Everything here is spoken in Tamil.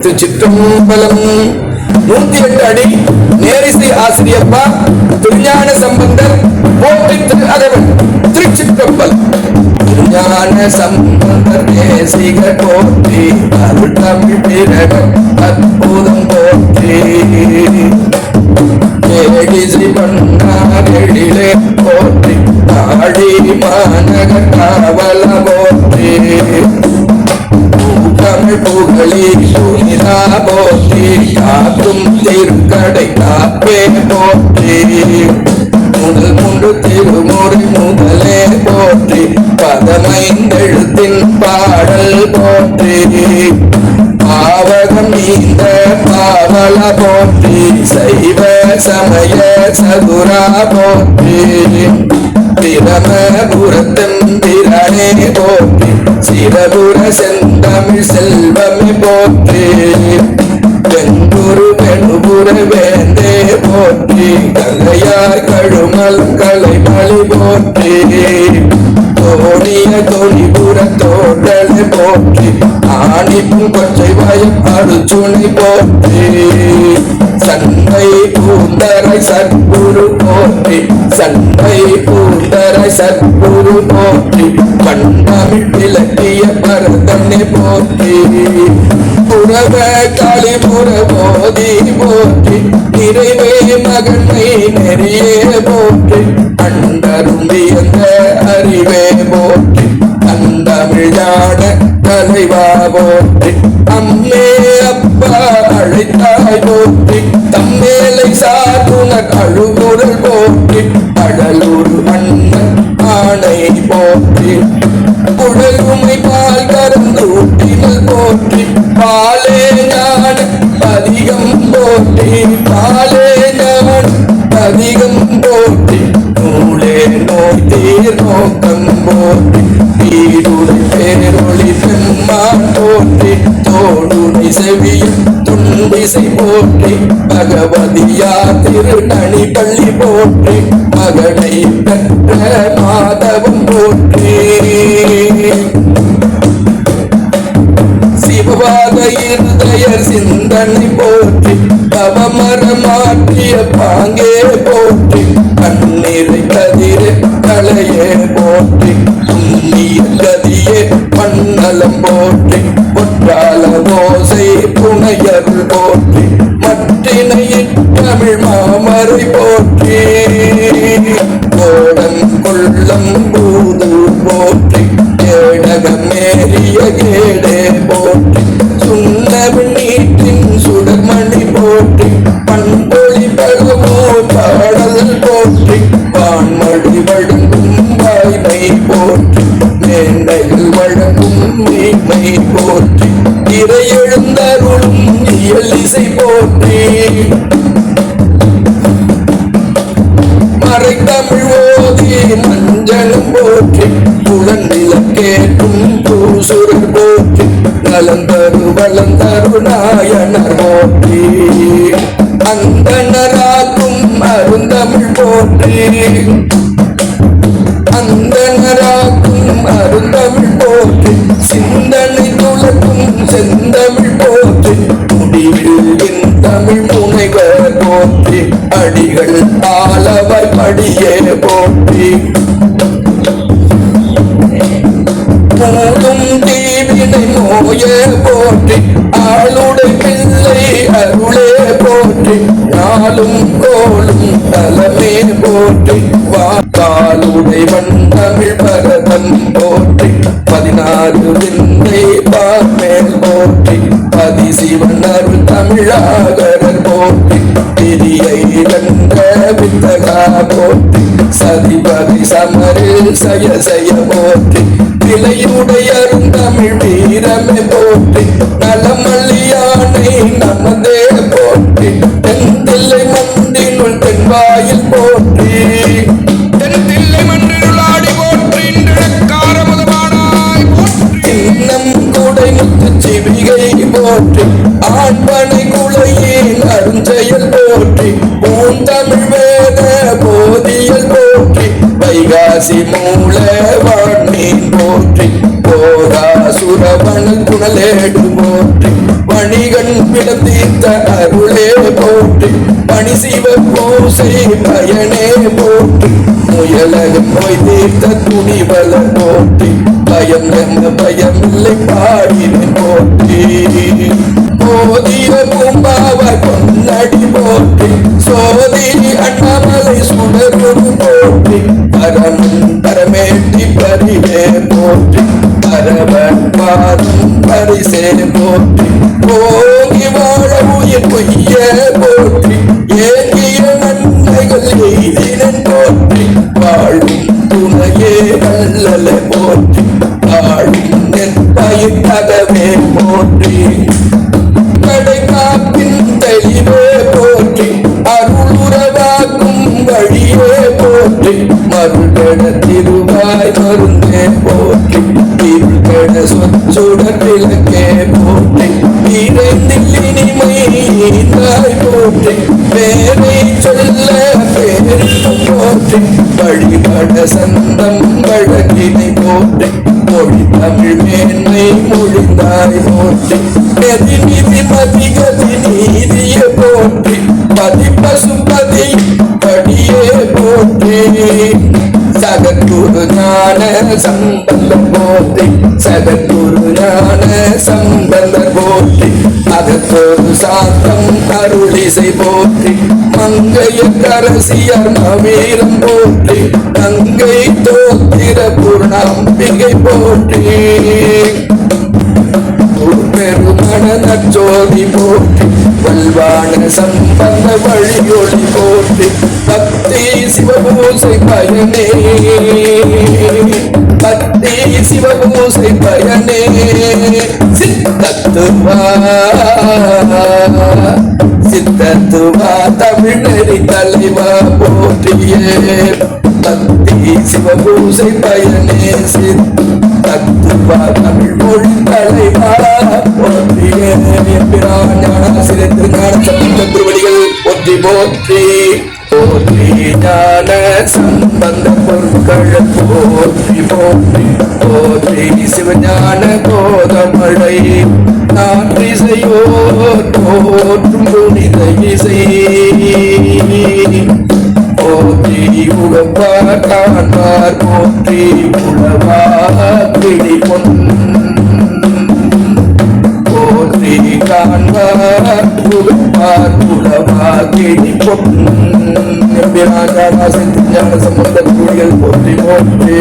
திருச்சிற்றம்பலம் 108 அடி நேரிசை ஆசிரியப்பா திருஞான சம்பந்தர் போற்றி திரு அகவன் திருச்சிற்றம்பலம் திருஞான சம்பந்தர் தேசிக போற்றி அருள் தமிழ் பிறகம் அற்புதம் போற்றி ஏடிசி பண்ணாரெழிலே போற்றி ஆடி மாநக காவல போற்றி தமிழ் புகழி சுனிதா போற்றி காக்கும் திருக்கடை காப்பே போற்றி முதல் முன்று திருமுறை முதலே போற்றி பதமைந்தெழுத்தின் பாடல் போற்றி பாவகம் நீந்த பாவல போற்றி சைவ சமய சதுரா போற்றி பிரமபுரத்தம்பிரானே போற்றி சிவபுர செந்தமிழ் செல்வமே போற்றி வெங்குரு வெணுபுர வேந்தே போற்றி கங்கையார் கழுமல் கலைமலி போற்றி தோணிய தொழிபுர தோட்டலை போற்றி ஆணிப்பும் கொச்சை வாயும் அருச்சுனை போற்றி சண்டை பூந்தரை சத்குரு போற்றி சண்டை பூந்தரை சத்குரு போற்றி கண்டமிழ் விளக்கிய பரதனை போற்றி புறவ காளிபுர போதி போற்றி நிறைவே மகனை நெறியே போற்றி அண்டரும்பியந்த அறிவே போற்றி அந்தமிழான தலைவா போற்றி அம்மே அப்பா அழைத்தாய் போற்றி தம்மேலை சாதுனர் அழுகுரல் போற்றி அடலூர் அண்ணன் ஆணை போற்றி குழலுமை பால் கறந்து ஊட்டினல் போற்றி பாலே ஞான அதிகம் போற்றி பாலே ஞான அதிகம் போற்றி நூலே நோய் தீர் நோக்கம் போற்றி வீடுடை பேரொளி பெம்மான் போற்றி தோடுடை செவியும் துண்டிசை போற்றி பகவதியா திருநணி பள்ளி போற்றி மகனை பெற்ற மாதவம் போற்றி சிவபாத இருதயர் சிந்தனை போற்றி பவமர மாற்றிய பாங்கே போற்றி கண்ணீரை கதிரே களையே போற்றி புண்ணிய கதியே மண்ணலம் போற்றி பொற்றால ஓசை புனையர் போற்றி மற்றினையின் தமிழ் மாமரை போற்றி கோடம் கொள்ளம் பூது போற்றி கேடகமேறிய கேடே போற்றி சுண்ணவின் நீட்டின் சுடர்மணி போற்றி பண்பொழி பழமோ பாடல் போற்றி வான்மொழி வழங்கும் வாய்மை போற்றி மேன்மைகள் வழங்கும் மீட்மை போற்றி இறையெழுந்தருளும் இயல் இசை போற்றி மறைத்தமிழ் ஓதி மஞ்சளும் போற்றி புலன்னிலக்கேற்றும் பூசுரர் போற்றி நலந்தரு வளந்தரு நாயனர் போற்றி அந்தனராக்கும் அருந்தமிழ் போற்றி அந்தனராக்கும் அருந்தமிழ் போற்றி சிந்தனை துளக்கும் செந்தமிழ் போற்றி முடிவில் என் தமிழ் முனைவர் போற்றி அடிகள் ஆளவாய் படியே போற்றி மூடும் தீவினை நோயே போற்றி ஆளுடை பிள்ளை அருளே போற்றி நாளும் கோளும் தலமே போற்றி வாக்காளுடை வண்டமிழ் பரதம் போற்றி 16 விந்தை பார்மேல் போற்றி பதிசிவன் அருள் தமிழாகரர் போற்றி திரியை வென்ற வித்தகா போற்றி சதிபதி சமரில் சய சய போற்றி விலையுடைய அருந்தமிழ் வீரமே போற்றி நலமல்லியானை நமதே போற்றி தென்தில்லை மந்தினுள் தென்வாயில் போற்றி தென்தில்லை மன்றினுள் ஆடி போற்றி இன்றக்கார முதமானாய் போற்றி இன்னம் கூடை முத்து சிவிகை போற்றி ஆண்பனை குலையின் அருஞ்செயல் போற்றி பூந்தமிழ் வேத போதியல் போற்றி வைகாசி மூல வான்மீன் போற்றி போதாசுரவன் குணலேடு போற்றி மணிகண் விளத்தீர்த்த அருளே போற்றி பணி சிவ பூசை பயனே போற்றி முயலகம் நோய் தீர்த்த துணிவல போற்றி பயம் நம்ம பயமில்லை பாடினை போற்றி போதிய பூம்பாவ பொன்னடி போற்றி சோதி அண்ணாமலை சுடரும் போற்றி பரமன் பரமேட்டி பரிவே போற்றி பரவன் பரிசே போற்றி போகி வாழ உயிர் பொய்ய போற்றி ஏகிய நன்மைகள் எய்தினன் போற்றி வாழும் துணையே நல்லல போற்றி வாழும் நெற்பயிர்கவே போற்றி கடை காப்பின் தெளிவே போற்றி அருளுறவாக்கும் வழியே போற்றி மருகட திருவாய் மருந்தே போற்றி திருகட சொச்சுடர் விளக்கே போற்றி இறைந்தில்லினிமை தாய் போற்றி பேரை சொல்ல பேரும் போற்றி வழிபட சந்தம் வழக்கினை போற்றி மொழி தமிழ் மேன்மை மொழிந்தாய் போற்றி கதி நிதி மதி கதி நீதிய போற்றி பதி பசுபதி படியே போற்றி சகத்குரு ஞான சம்பந்த போற்றி சகத்குரு ஞான சம்பந்த போற்றி அகத்தொரு சாத்தம் அருளிசை போற்றி மங்கைய கரசியர் மவீரம் போற்றி கங்கை தோத்திர பூர்ணாம்பிகை போற்றி பெருமண நச்சோதி போற்றி வல்வான சம்பந்த வழியொளி போற்றி பக்தி சிவபூசை பயனே பக்தி சிவபூசை பயனே சித்தத்துவா தமிழறி தலைவா போற்றியே பக்தி சிவபூசை பயனே தத்துவா தமிழ் மொழி தலைவா போற்றியே ஞானாசிரியர் திருஞான சம்பந்த திருவடிகள் போற்றி போற்றி போற்றி ஞான சம்பந்த பொருட்கள் போற்றி போற்றி போற்றி சிவஞான கோதமழை நாற்றிசையோ தோற்றும் புனித இசை போற்றி உகப்பார் காண்பார் போற்றி உழவா கிளி பொன் போற்றி காண்பார் உகப்பார் உழவா கிளி பொன் ஞான சம்பந்த போற்றி போற்றி